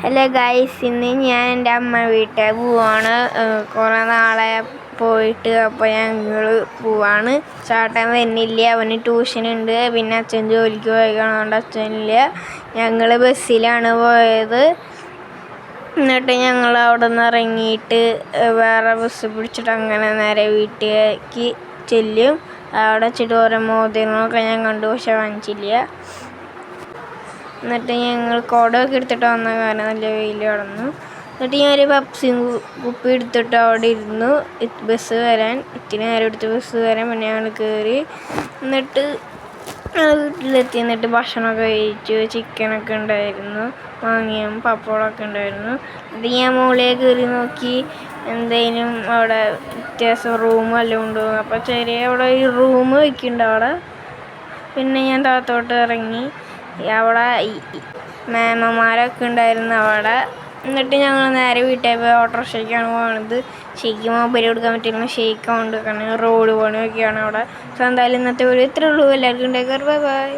Hello guys, ഇന്ന് ഞാൻ എൻ്റെ അമ്മ വീട്ടിൽ പോവാണ്. കുറേ നാളെ പോയിട്ട് അപ്പോൾ ഞങ്ങൾ പോവാണ്. ചേട്ടൻ വരുന്നില്ല, അവന് ട്യൂഷനുണ്ട്. പിന്നെ അച്ഛൻ ജോലിക്ക് പോയിക്കൊണ്ട് അച്ഛനില്ല. ഞങ്ങൾ ബസ്സിലാണ് പോയത്. എന്നിട്ട് ഞങ്ങൾ അവിടെ നിന്ന് ഇറങ്ങിയിട്ട് വേറെ ബസ് പിടിച്ചിട്ട് അങ്ങനെ നേരെ വീട്ടിലേക്ക് ചെല്ലും. അവിടെ വെച്ചിട്ട് ഓരോ മോതിരങ്ങളൊക്കെ ഞാൻ കണ്ടു, പക്ഷെ വാങ്ങിച്ചില്ല. എന്നിട്ട് ഞങ്ങൾ കുടമൊക്കെ എടുത്തിട്ട് വന്ന കാരണം നല്ല വെയിൽ കിടന്നു. എന്നിട്ട് ഞാനൊരു പപ്സിയും കുപ്പി എടുത്തിട്ട് അവിടെ ഇരുന്നു ബസ് വരാൻ. ഇത്തിരി നേരം എടുത്ത് ബസ് വരാൻ. പിന്നെ ഞങ്ങൾ കയറി. എന്നിട്ട് വീട്ടിലെത്തി. എന്നിട്ട് ഭക്ഷണമൊക്കെ കഴിച്ചു. ചിക്കനൊക്കെ ഉണ്ടായിരുന്നു, മാങ്ങയും പപ്പടമൊക്കെ ഉണ്ടായിരുന്നു. എന്നിട്ട് ഞാൻ മുകളിൽ കയറി നോക്കി എന്തെങ്കിലും അവിടെ വ്യത്യാസം റൂമെല്ലാം ഉണ്ടോ. അപ്പോൾ ചെറിയ അവിടെ ഒരു റൂം വയ്ക്കുന്നുണ്ട് അവിടെ. പിന്നെ ഞാൻ താഴത്തോട്ട് ഇറങ്ങി. അവിടെ മേമമാരൊക്കെ ഉണ്ടായിരുന്നു അവിടെ. എന്നിട്ട് ഞങ്ങൾ നേരെ വീട്ടിൽ പോയി ഓട്ടോറിക്ഷയ്ക്കാണ് പോകുന്നത്. ഷെയ്ക്ക് മൊബൈൽ കൊടുക്കാൻ പറ്റില്ല, ഷെയ്ക്ക് കൊണ്ട് കാരണം റോഡ് പണിയൊക്കെയാണ് അവിടെ. സോ എന്തായാലും ഇന്നത്തെ വീഡിയോ ഇത്രയേ ഉള്ളൂ. എല്ലാവർക്കും ബൈ ബൈ.